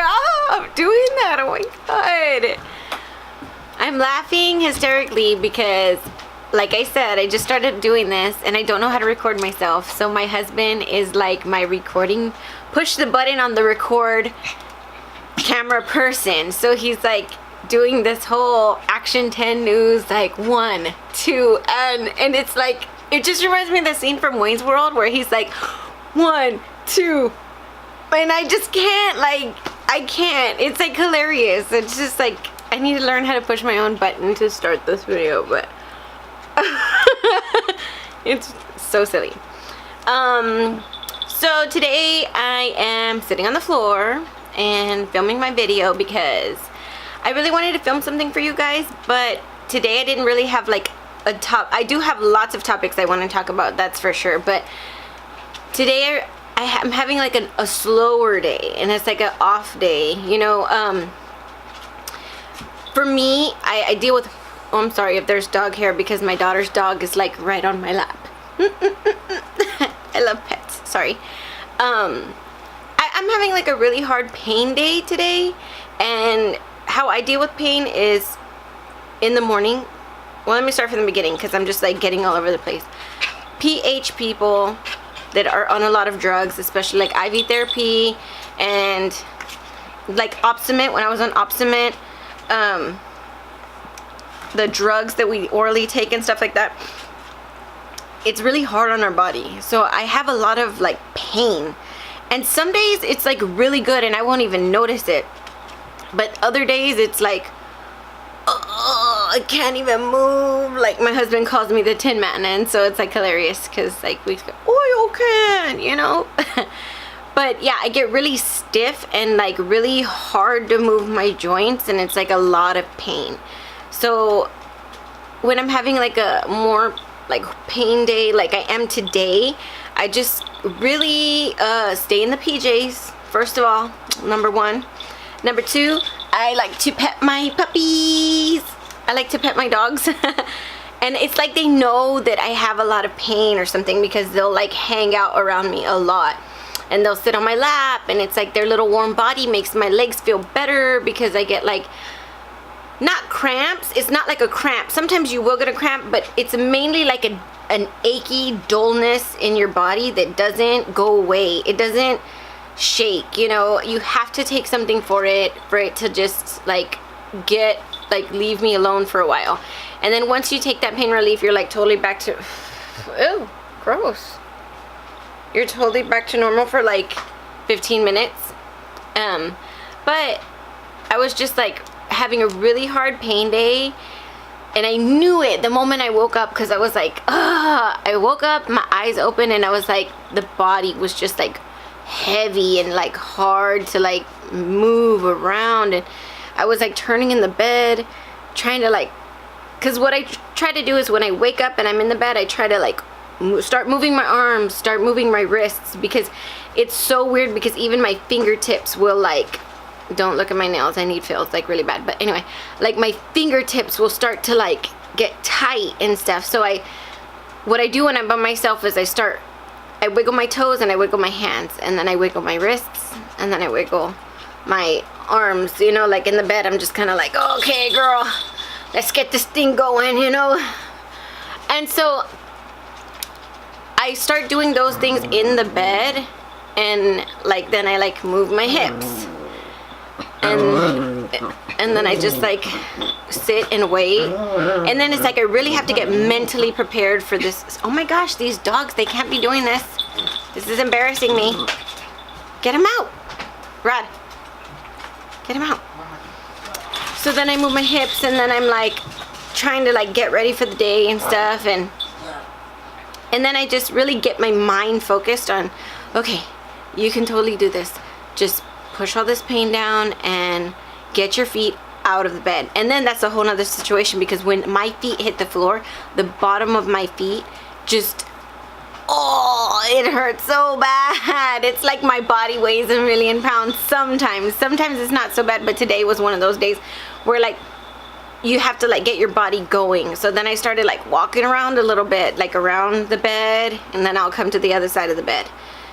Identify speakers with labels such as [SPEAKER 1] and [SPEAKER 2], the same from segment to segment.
[SPEAKER 1] Stop doing that. Oh my god. I'm laughing hysterically because, like I said, I just started doing this and I don't know how to record myself. So my husband is like my recording, push the button on the record camera person. So he's like doing this whole Action 10 News, like 1, 2, and it's like, it just reminds me of the scene from Wayne's World where he's like 1, 2, and I just can't, like, I can't. It's like hilarious. It's just like, I need to learn how to push my own button to start this video, but it's so silly. So today I am sitting on the floor and filming my video because I really wanted to film something for you guys, but today I didn't really have like a I do have lots of topics I want to talk about, that's for sure, but today I'm having like a slower day, and it's like an off day, you know. For me, I deal with, oh, I'm sorry if there's dog hair because my daughter's dog is like right on my lap. I love pets, sorry. I'm having like a really hard pain day today, and how I deal with pain is in the morning. Well, let me start from the beginning because I'm just like getting all over the place. PH people that are on a lot of drugs, especially like IV therapy and like Opsumit, when I was on Opsumit, the drugs that we orally take and stuff like that, it's really hard on our body. So I have a lot of like pain, and some days it's like really good and I won't even notice it, but other days it's like, oh, I can't even move. Like my husband calls me the Tin Man, and so it's like hilarious because like we go, oh, you can, you know. But yeah, I get really stiff and like really hard to move my joints, and it's like a lot of pain. So when I'm having like a more like pain day like I am today, I just really stay in the PJs, first of all, number one. Number two, I like to pet my puppies. I like to pet my dogs. And it's like they know that I have a lot of pain or something because they'll like hang out around me a lot. And they'll sit on my lap, and it's like their little warm body makes my legs feel better because I get like, not cramps, it's not like a cramp. Sometimes you will get a cramp, but it's mainly like an achy dullness in your body that doesn't go away. It doesn't shake, you know. You have to take something for it to just like leave me alone for a while. And then once you take that pain relief, you're like totally back to, ew, gross. You're totally back to normal for like 15 minutes. But I was just like having a really hard pain day, and I knew it the moment I woke up, because I was like, I woke up, my eyes open, and I was like, the body was just like heavy and like hard to like move around, and I was like turning in the bed trying to like, because what I try to do is when I wake up and I'm in the bed, I try to like start moving my arms, start moving my wrists, because it's so weird because even my fingertips will like, don't look at my nails, I need fills like really bad, but anyway, like my fingertips will start to like get tight and stuff. So what I do when I'm by myself is I wiggle my toes and I wiggle my hands, and then I wiggle my wrists, and then I wiggle my arms, you know, like in the bed I'm just kind of like, okay girl, let's get this thing going, you know. And so I start doing those things in the bed, and like then I like move my hips, and then I just like sit and wait, and then it's like I really have to get mentally prepared for this. Oh my gosh, these dogs, they can't be doing this. This is embarrassing me. Get him out, Rod. Get him out. So then I move my hips, and then I'm like trying to like get ready for the day and stuff, and then I just really get my mind focused on, okay, you can totally do this. Just push all this pain down and get your feet out of the bed. And then that's a whole nother situation, because when my feet hit the floor, the bottom of my feet just, oh, it hurts so bad. It's like my body weighs 1,000,000 pounds sometimes. Sometimes it's not so bad, but today was one of those days where like you have to like get your body going. So then I started like walking around a little bit, like around the bed, and then I'll come to the other side of the bed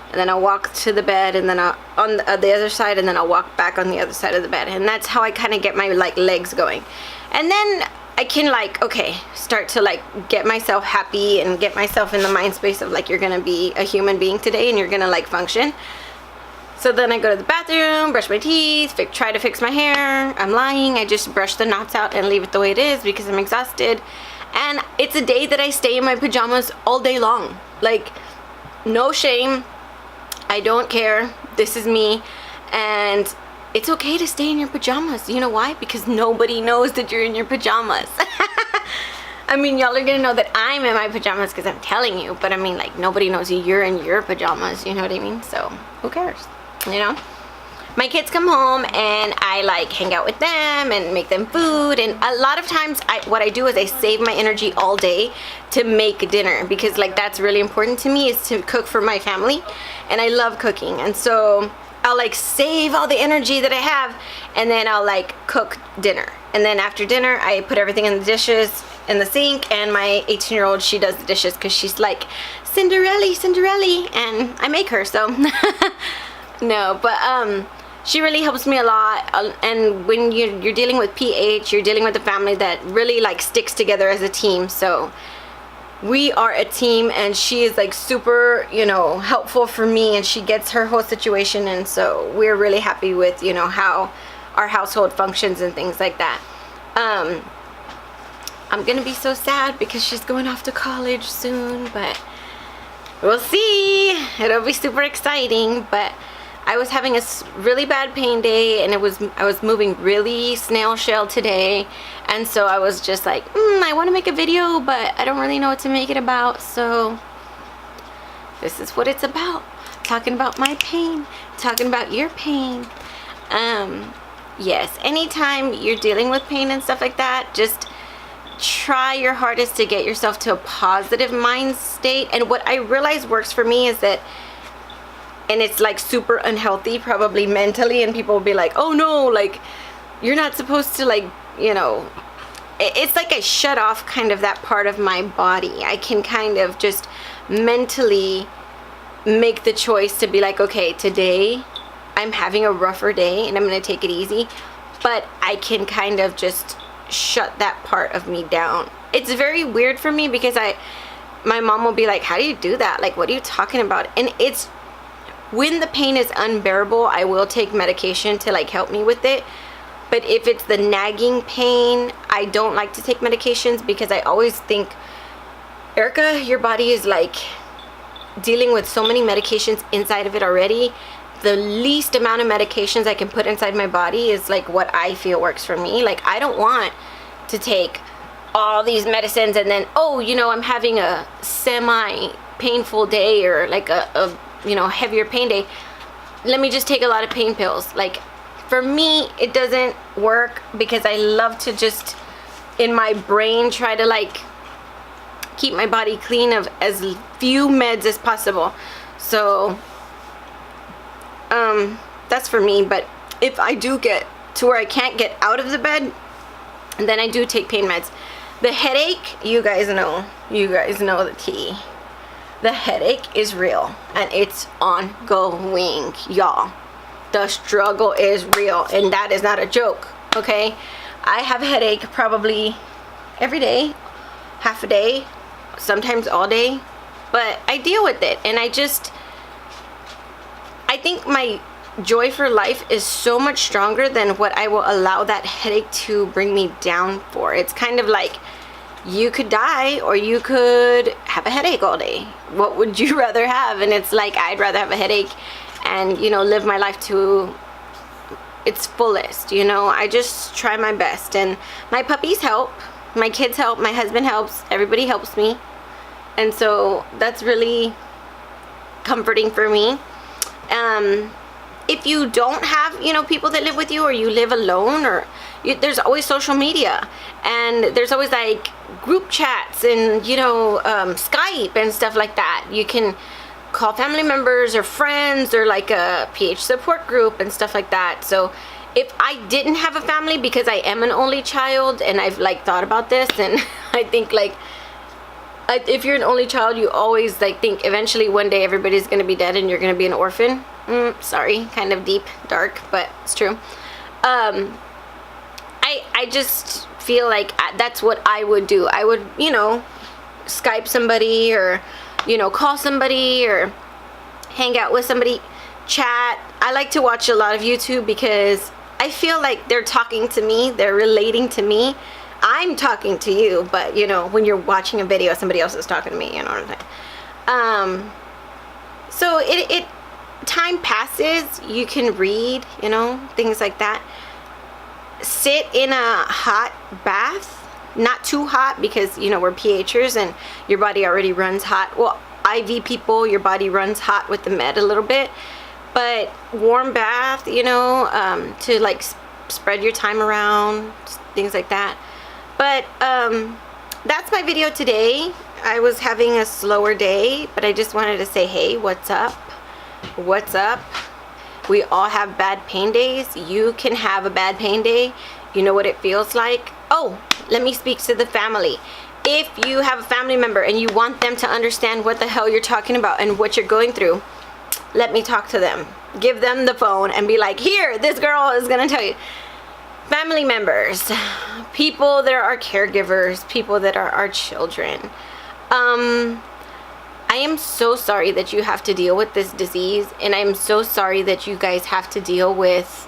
[SPEAKER 1] and then I'll walk to the bed, and then on the other side, and then I'll walk back on the other side of the bed. And that's how I kind of get my like legs going. And then I can like, okay, start to like get myself happy and get myself in the mind space of like, you're gonna be a human being today and you're gonna like function. So then I go to the bathroom, brush my teeth, try to fix my hair. I'm lying, I just brush the knots out and leave it the way it is because I'm exhausted. And it's a day that I stay in my pajamas all day long. Like, no shame, I don't care, this is me. And it's okay to stay in your pajamas. You know why? Because nobody knows that you're in your pajamas. I mean, y'all are gonna know that I'm in my pajamas because I'm telling you, but I mean, like, nobody knows you're in your pajamas, you know what I mean? So, who cares, you know? My kids come home and I like hang out with them and make them food, and a lot of times what I do is I save my energy all day to make dinner, because like that's really important to me, is to cook for my family, and I love cooking. And so I'll like save all the energy that I have, and then I'll like cook dinner, and then after dinner I put everything in the dishes in the sink, and my 18-year-old, she does the dishes because she's like Cinderella, and I make her, so no, but she really helps me a lot. And when you're dealing with PH, you're dealing with a family that really like sticks together as a team. So we are a team, and she is like super, you know, helpful for me, and she gets her whole situation, and so we're really happy with, you know, how our household functions and things like that. I'm gonna be so sad because she's going off to college soon, but we'll see. It'll be super exciting. But I was having a really bad pain day, and I was moving really snail shell today, and so I was just like, I want to make a video, but I don't really know what to make it about. So this is what it's about, talking about my pain, talking about your pain. Yes, anytime you're dealing with pain and stuff like that, just try your hardest to get yourself to a positive mind state. And what I realize works for me is that, and it's like super unhealthy probably mentally, and people will be like, oh no, like you're not supposed to, like, you know, it's like I shut off kind of that part of my body. I can kind of just mentally make the choice to be like, okay, today I'm having a rougher day and I'm gonna take it easy, but I can kind of just shut that part of me down. It's very weird for me because my mom will be like, how do you do that? Like, what are you talking about? And it's, when the pain is unbearable, I will take medication to like help me with it. But if it's the nagging pain, I don't like to take medications, because I always think, Erica, your body is like dealing with so many medications inside of it already. The least amount of medications I can put inside my body is like what I feel works for me. Like, I don't want to take all these medicines and then, oh, you know, I'm having a semi painful day, or like a you know, heavier pain day, let me just take a lot of pain pills. Like, for me, it doesn't work, because I love to just in my brain try to like keep my body clean of as few meds as possible. So that's for me. But if I do get to where I can't get out of the bed, then I do take pain meds. The headache, you guys know the tea. The headache is real, and it's ongoing, y'all. The struggle is real, and that is not a joke, okay? I have a headache probably every day, half a day, sometimes all day, but I deal with it. And I think my joy for life is so much stronger than what I will allow that headache to bring me down for. It's kind of like, you could die or you could have a headache all day. What would you rather have? And it's like, I'd rather have a headache and, you know, live my life to its fullest. You know, I just try my best, and my puppies help, my kids help, my husband helps, everybody helps me, and so that's really comforting for me. If you don't have, you know, people that live with you, or you live alone, or there's always social media, and there's always like group chats, and, you know, Skype and stuff like that. You can call family members or friends, or like a PH support group and stuff like that. So if I didn't have a family, because I am an only child, and I've like thought about this, and I think like if you're an only child, you always like think eventually one day everybody's gonna be dead and you're gonna be an orphan. Sorry, kind of deep, dark, but it's true. I just feel like that's what I would do. I would, you know, Skype somebody, or, you know, call somebody, or hang out with somebody, chat. I like to watch a lot of YouTube because I feel like they're talking to me, they're relating to me. I'm talking to you, but you know, when you're watching a video, somebody else is talking to me, you know what I'm saying? So it time passes, you can read, you know, things like that. Sit in a hot bath, not too hot, because you know we're pHers and your body already runs hot. Well, IV people, your body runs hot with the med a little bit, but warm bath, you know, to like spread your time around, things like that. But that's my video today. I was having a slower day, but I just wanted to say, hey, what's up? What's up? We all have bad pain days. You can have a bad pain day. You know what it feels like. Oh, let me speak to the family. If you have a family member and you want them to understand what the hell you're talking about and what you're going through, let me talk to them. Give them the phone and be like, here, this girl is gonna tell you. Family members, people that are our caregivers, people that are our children. I am so sorry that you have to deal with this disease, and I'm so sorry that you guys have to deal with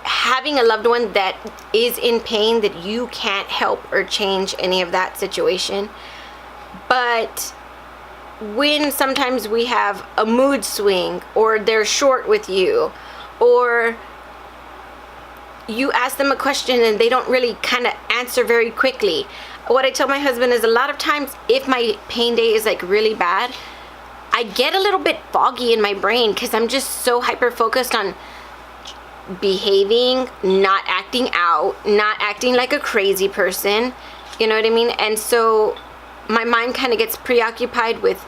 [SPEAKER 1] having a loved one that is in pain, that you can't help or change any of that situation. But when sometimes we have a mood swing, or they're short with you, or you ask them a question and they don't really kind of answer very quickly. What I tell my husband is, a lot of times if my pain day is like really bad, I get a little bit foggy in my brain because I'm just so hyper focused on behaving, not acting out, not acting like a crazy person, you know what I mean? And so my mind kind of gets preoccupied with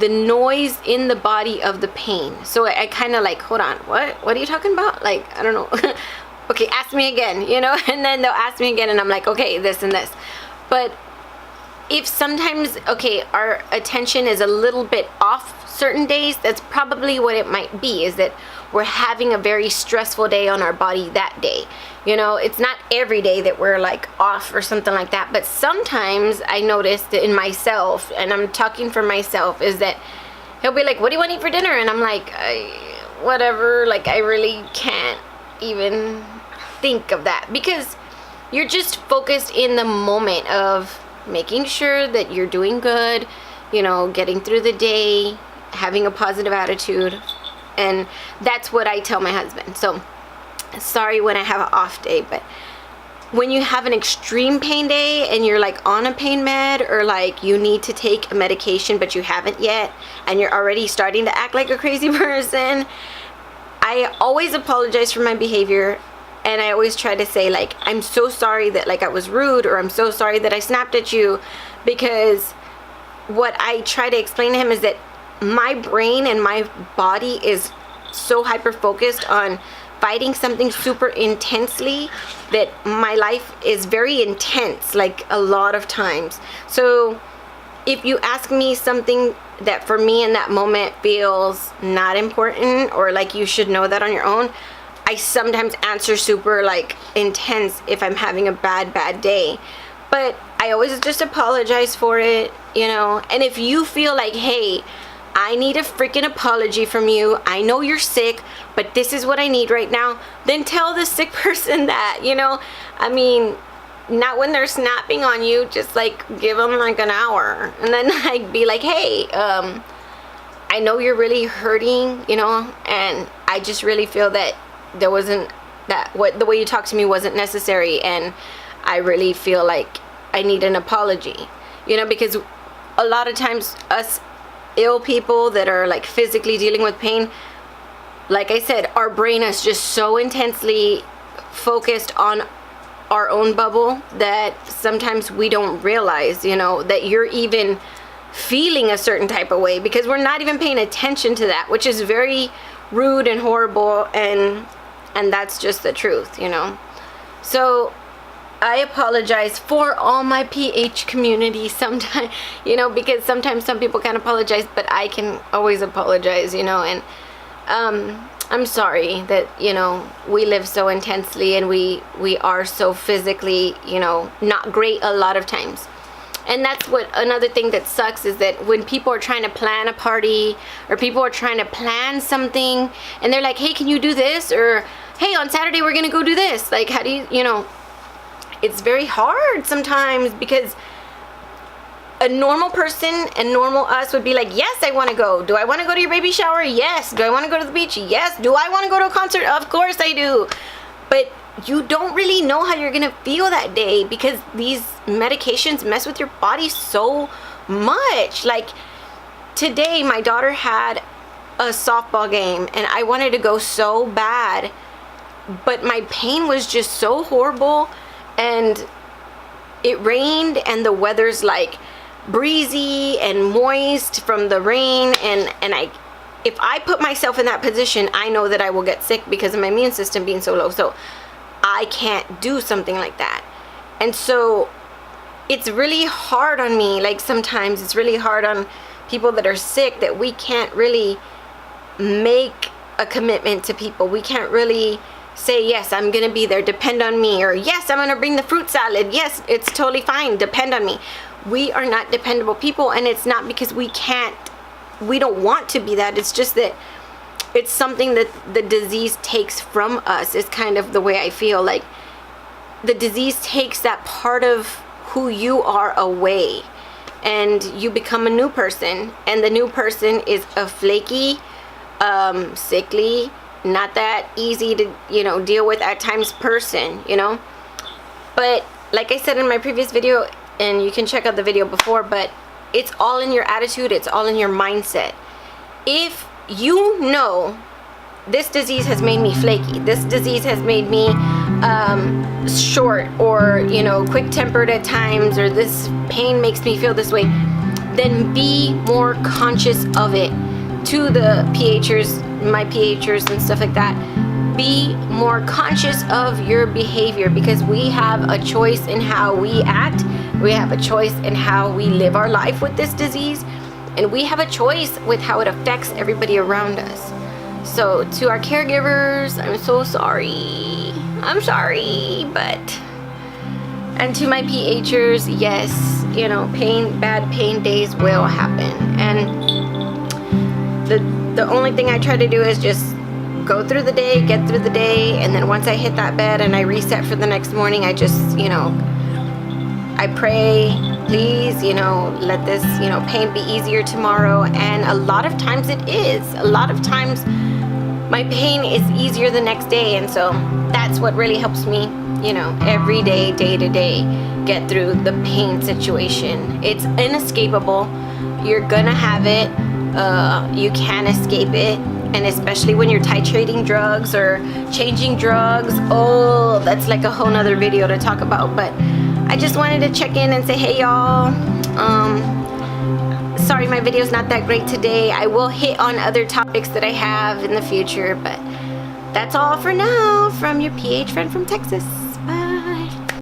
[SPEAKER 1] the noise in the body of the pain. So I kind of like, hold on, what are you talking about? Like, I don't know. Okay, ask me again, you know, and then they'll ask me again and I'm like, okay, this and this. But if sometimes, okay, our attention is a little bit off certain days, that's probably what it might be, is that we're having a very stressful day on our body that day. You know, it's not every day that we're like off or something like that, but sometimes I noticed in myself, and I'm talking for myself, is that he'll be like, what do you want to eat for dinner? And I'm like, whatever, like I really can't even think of that, because you're just focused in the moment of making sure that you're doing good, you know, getting through the day, having a positive attitude. And that's what I tell my husband. So sorry when I have an off day, but when you have an extreme pain day and you're like on a pain med, or like you need to take a medication but you haven't yet and you're already starting to act like a crazy person, I always apologize for my behavior, and I always try to say like, I'm so sorry that like I was rude, or I'm so sorry that I snapped at you, because what I try to explain to him is that my brain and my body is so hyper focused on fighting something super intensely that my life is very intense, like a lot of times. So if you ask me something that for me in that moment feels not important, or like you should know that on your own, I sometimes answer super like intense if I'm having a bad day. But I always just apologize for it, you know. And if you feel like, hey, I need a freaking apology from you, I know you're sick, but this is what I need right now, then tell the sick person that, you know. I mean, not when they're snapping on you, just like give them like an hour, and then like be like, hey, I know you're really hurting, you know, and I just really feel that there wasn't that, what the way you talked to me wasn't necessary, and I really feel like I need an apology, you know, because a lot of times us ill people that are like physically dealing with pain, like I said, our brain is just so intensely focused on our own bubble that sometimes we don't realize, you know, that you're even feeling a certain type of way, because we're not even paying attention to that, which is very rude and horrible, and that's just the truth, you know. So I apologize for all my PH community sometimes, because sometimes some people can't apologize, but I can always apologize, and I'm sorry that, we live so intensely and we are so physically, not great a lot of times. And that's what another thing that sucks is that when people are trying to plan a party or people are trying to plan something and they're like, hey, can you do this? Or, hey, on Saturday we're going to go do this. Like, how do you, it's very hard sometimes because a normal person and normal us would be like, yes, I want to go. Do I want to go to your baby shower? Yes. Do I want to go to the beach? Yes. Do I want to go to a concert? Of course I do. But you don't really know how you're going to feel that day because these medications mess with your body so much. Like today, my daughter had a softball game and I wanted to go so bad, but my pain was just so horrible. And it rained and the weather's like breezy and moist from the rain, and if I put myself in that position, I know that I will get sick because of my immune system being so low. So I can't do something like that. And so it's really hard on me. Like sometimes it's really hard on people that are sick that we can't really make a commitment to people. We can't really say, yes, I'm gonna be there, depend on me, or yes, I'm gonna bring the fruit salad, yes, it's totally fine, depend on me. We are not dependable people, and it's not because we don't want to be that. It's just that it's something that the disease takes from us. Is kind of the way I feel. Like the disease takes that part of who you are away, and you become a new person, and the new person is a flaky, sickly, not that easy to deal with at times person. But like I said in my previous video, and you can check out the video before, but it's all in your attitude, it's all in your mindset. If you know this disease has made me flaky, this disease has made me short or quick-tempered at times, or this pain makes me feel this way, then be more conscious of it. To the PHers, my PHers and stuff like that, be more conscious of your behavior, because we have a choice in how we act, we have a choice in how we live our life with this disease, and we have a choice with how it affects everybody around us. So to our caregivers, I'm so sorry. I'm sorry, but... And to my PHers, yes, bad pain days will happen. And the only thing I try to do is just go through the day, get through the day, and then once I hit that bed and I reset for the next morning, I just, I pray, please, let this, pain be easier tomorrow. And a lot of times it is. A lot of times my pain is easier the next day, and so that's what really helps me, every day, day to day, get through the pain situation. It's inescapable. You're gonna have it. You can't escape it. And especially when you're titrating drugs or changing drugs, oh, that's like a whole nother video to talk about. But I just wanted to check in and say, hey y'all, sorry my video's not that great today. I will hit on other topics that I have in the future, but that's all for now from your PH friend from Texas.